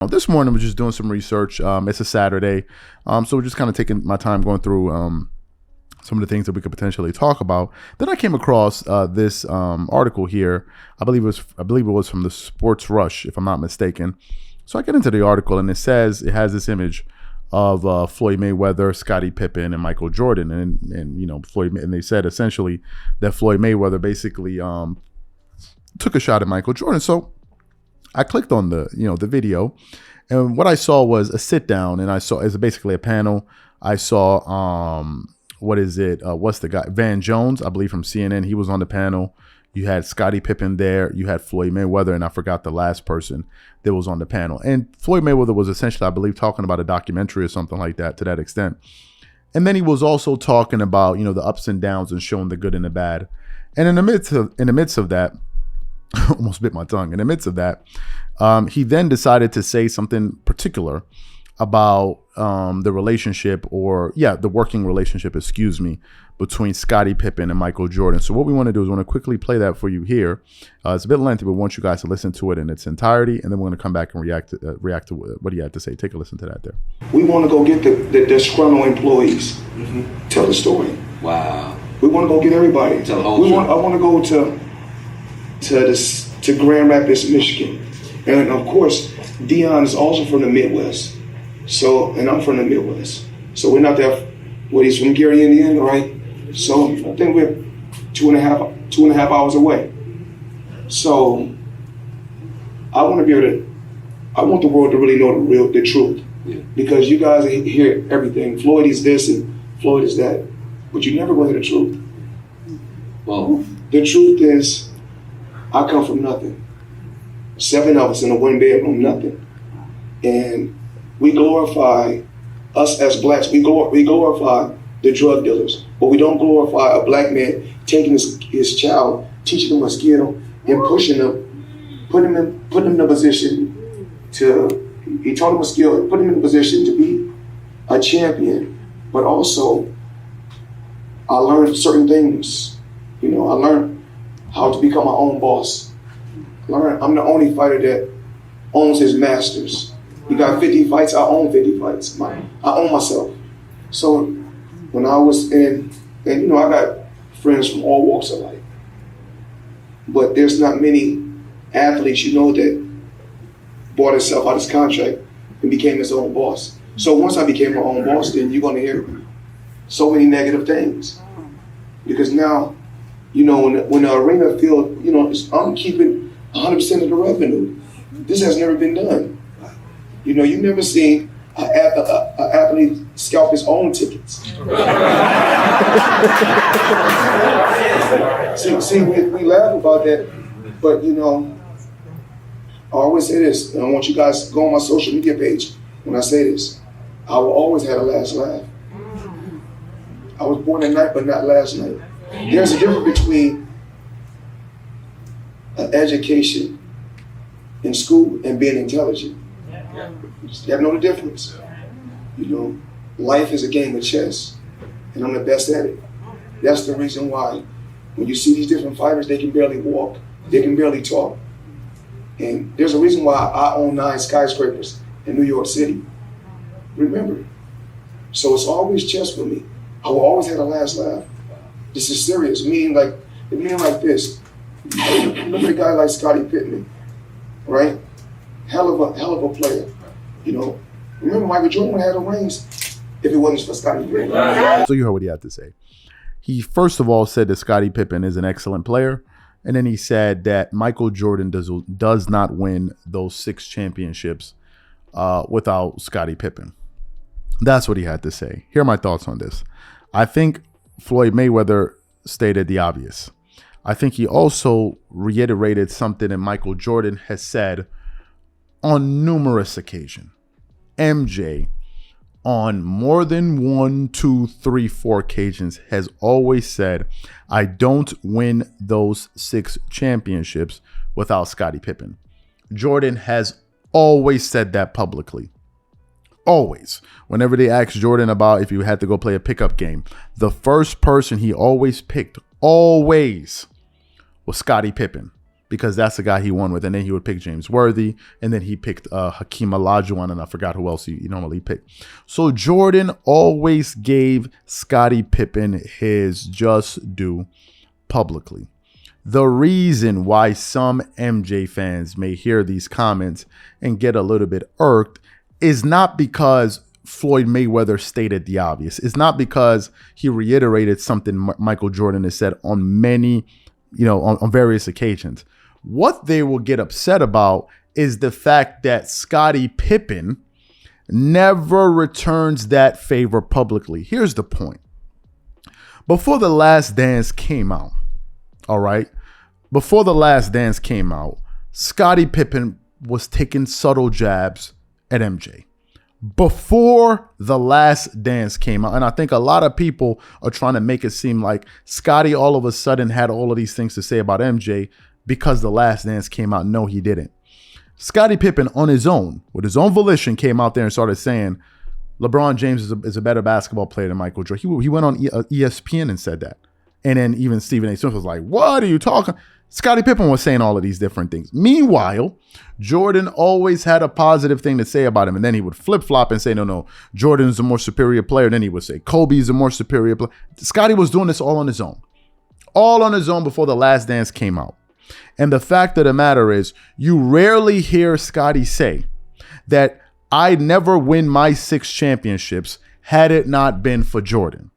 This morning, we're just doing some research. It's a Saturday, so we're just kind of taking my time going through some of the things that we could potentially talk about. Then I came across this article here. I believe it was from the Sports Rush, if I'm not mistaken. So I get into the article, and it has this image of Floyd Mayweather, Scottie Pippen, and Michael Jordan, and Floyd. And they said essentially that Floyd Mayweather basically took a shot at Michael Jordan. So I clicked on the video, and what I saw was a sit down, and I saw it's basically a panel. I saw what's the guy, Van Jones, I believe, from CNN. He was on the panel. You had Scottie Pippen there. You had Floyd Mayweather, and I forgot the last person that was on the panel. And Floyd Mayweather was essentially, I believe, talking about a documentary or something like that, to that extent. And then he was also talking about the ups and downs and showing the good and the bad. And in the midst of that, almost bit my tongue. In the midst of that, he then decided to say something particular about the relationship, the working relationship, between Scottie Pippen and Michael Jordan. So what we want to do is quickly play that for you here. It's a bit lengthy, but I want you guys to listen to it in its entirety, and then we're going to come back and react to what he had to say. Take a listen to that there. We want to go get the disgruntled employees, tell the story. Wow. We want to go get everybody. Tell the whole truth. I want to go to Grand Rapids, Michigan. And of course, Dion is also from the Midwest. And I'm from the Midwest. So we're not that, he's from Gary, Indiana, right? So I think we're two and a half hours away. So I want the world to really know the truth. Yeah. Because you guys hear everything. Floyd is this and Floyd is that. But you never go hear the truth. Well, the truth is, I come from nothing. 7 of us in a 1-bedroom, nothing. And we glorify us as blacks. We glorify the drug dealers, but we don't glorify a black man taking his child, teaching him a skill, and pushing him, putting him in a position he taught him a skill and put him in a position to be a champion. But also, I learned certain things. I learned how to become my own boss. I'm the only fighter that owns his masters. You got 50 fights, I own 50 fights. I own myself. So when I was I got friends from all walks of life. But there's not many athletes that bought himself out of his contract and became his own boss. So once I became my own boss, then you're gonna hear so many negative things. Because now, when the arena field, I'm keeping 100% of the revenue. This has never been done. You've never seen an athlete scalp his own tickets. see, we laugh about that, but I always say this, and I want you guys to go on my social media page when I say this. I will always have a last laugh. I was born at night, but not last night. There's a difference between an education in school and being intelligent. You have to know the difference. Life is a game of chess, and I'm the best at it. That's the reason why when you see these different fighters, they can barely walk, they can barely talk. And there's a reason why I own 9 skyscrapers in New York City. Remember. So it's always chess for me. I will always have the last laugh. This is serious. Meaning like this. Look at a guy like Scottie Pippen, right? Hell of a player. Remember Michael Jordan would have had the rings if it wasn't for Scottie Pippen. So you heard what he had to say. He first of all said that Scottie Pippen is an excellent player, and then he said that Michael Jordan does not win those 6 championships without Scottie Pippen. That's what he had to say. Here are my thoughts on this. I think Floyd Mayweather stated the obvious. I think he also reiterated something that Michael Jordan has said on numerous occasions. MJ, on more than 1, 2, 3, 4 occasions, has always said, I don't win those 6 championships without Scottie Pippen. Jordan has always said that publicly. Always. Whenever they asked Jordan about if you had to go play a pickup game, the first person he always picked, always, was Scottie Pippen. because that's the guy he won with. And then he would pick James Worthy, and then he picked Hakeem Olajuwon, and I forgot who else he normally picked. So Jordan always gave Scottie Pippen his just due publicly. The reason why some MJ fans may hear these comments and get a little bit irked is not because Floyd Mayweather stated the obvious. It's not because he reiterated something Michael Jordan has said on many, on various occasions. What they will get upset about is the fact that Scottie Pippen never returns that favor publicly. Here's the point. Before The Last Dance came out, all right, before The Last Dance came out, Scottie Pippen was taking subtle jabs at MJ. Before The Last Dance came out, and I think a lot of people are trying to make it seem like Scottie all of a sudden had all of these things to say about MJ because The Last Dance came out. No, he didn't. Scottie Pippen on his own, with his own volition, came out there and started saying LeBron James is a better basketball player than Michael Jordan. He went on ESPN and said that. And then even Stephen A. Smith was like, what are you talking? Scottie Pippen was saying all of these different things. Meanwhile, Jordan always had a positive thing to say about him. And then he would flip-flop and say, no, Jordan's a more superior player. Then he would say, Kobe's a more superior player. Scottie was doing this all on his own. All on his own before The Last Dance came out. And the fact of the matter is, you rarely hear Scottie say that I'd never win my 6 championships had it not been for Jordan.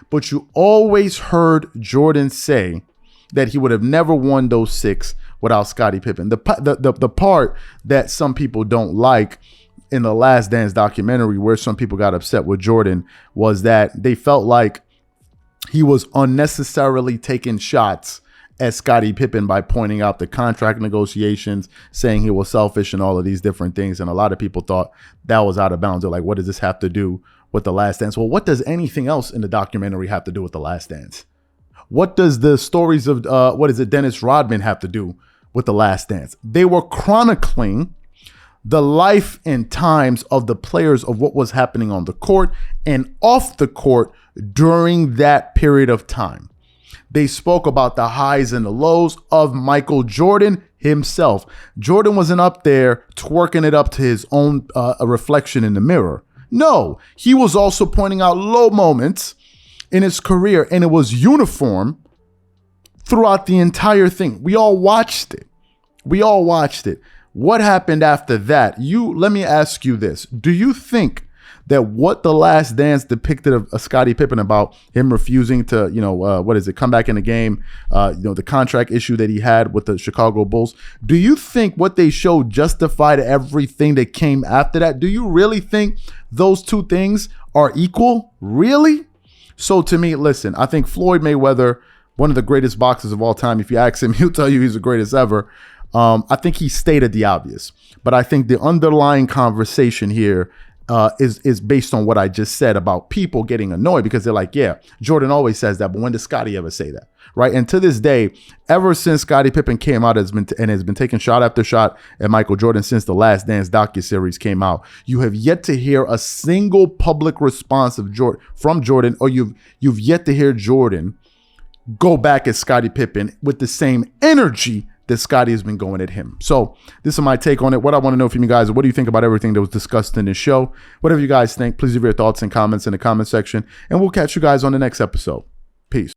But you always heard Jordan say that he would have never won those 6 without Scottie Pippen. The part that some people don't like in The Last Dance documentary, where some people got upset with Jordan, was that they felt like he was unnecessarily taking shots at Scottie Pippen by pointing out the contract negotiations, saying he was selfish and all of these different things. And a lot of people thought that was out of bounds. They're like, what does this have to do with The Last Dance? Well, what does anything else in the documentary have to do with The Last Dance? What does the stories of, Dennis Rodman have to do with The Last Dance? They were chronicling the life and times of the players of what was happening on the court and off the court during that period of time. They spoke about the highs and the lows of Michael Jordan himself. Jordan wasn't up there twerking it up to his own reflection in the mirror. No, he was also pointing out low moments in his career, and it was uniform throughout the entire thing. We all watched it. What happened after that? Let me ask you this. Do you think that what The Last Dance depicted of Scottie Pippen about him refusing to, come back in the game, the contract issue that he had with the Chicago Bulls, do you think what they showed justified everything that came after that? Do you really think those two things are equal? Really? So to me, listen, I think Floyd Mayweather, one of the greatest boxers of all time, if you ask him, he'll tell you he's the greatest ever. I think he stated the obvious, but I think the underlying conversation here is based on what I just said about people getting annoyed because they're like, yeah, Jordan always says that, but when does Scottie ever say that? Right. And to this day, ever since Scottie Pippen came out has been taking shot after shot at Michael Jordan since The Last Dance docuseries came out, you have yet to hear a single public response from Jordan, or you've yet to hear Jordan go back at Scottie Pippen with the same energy that Scottie has been going at him. So this is my take on it. What I want to know from you guys, what do you think about everything that was discussed in this show? Whatever you guys think, please leave your thoughts and comments in the comment section, and we'll catch you guys on the next episode. Peace.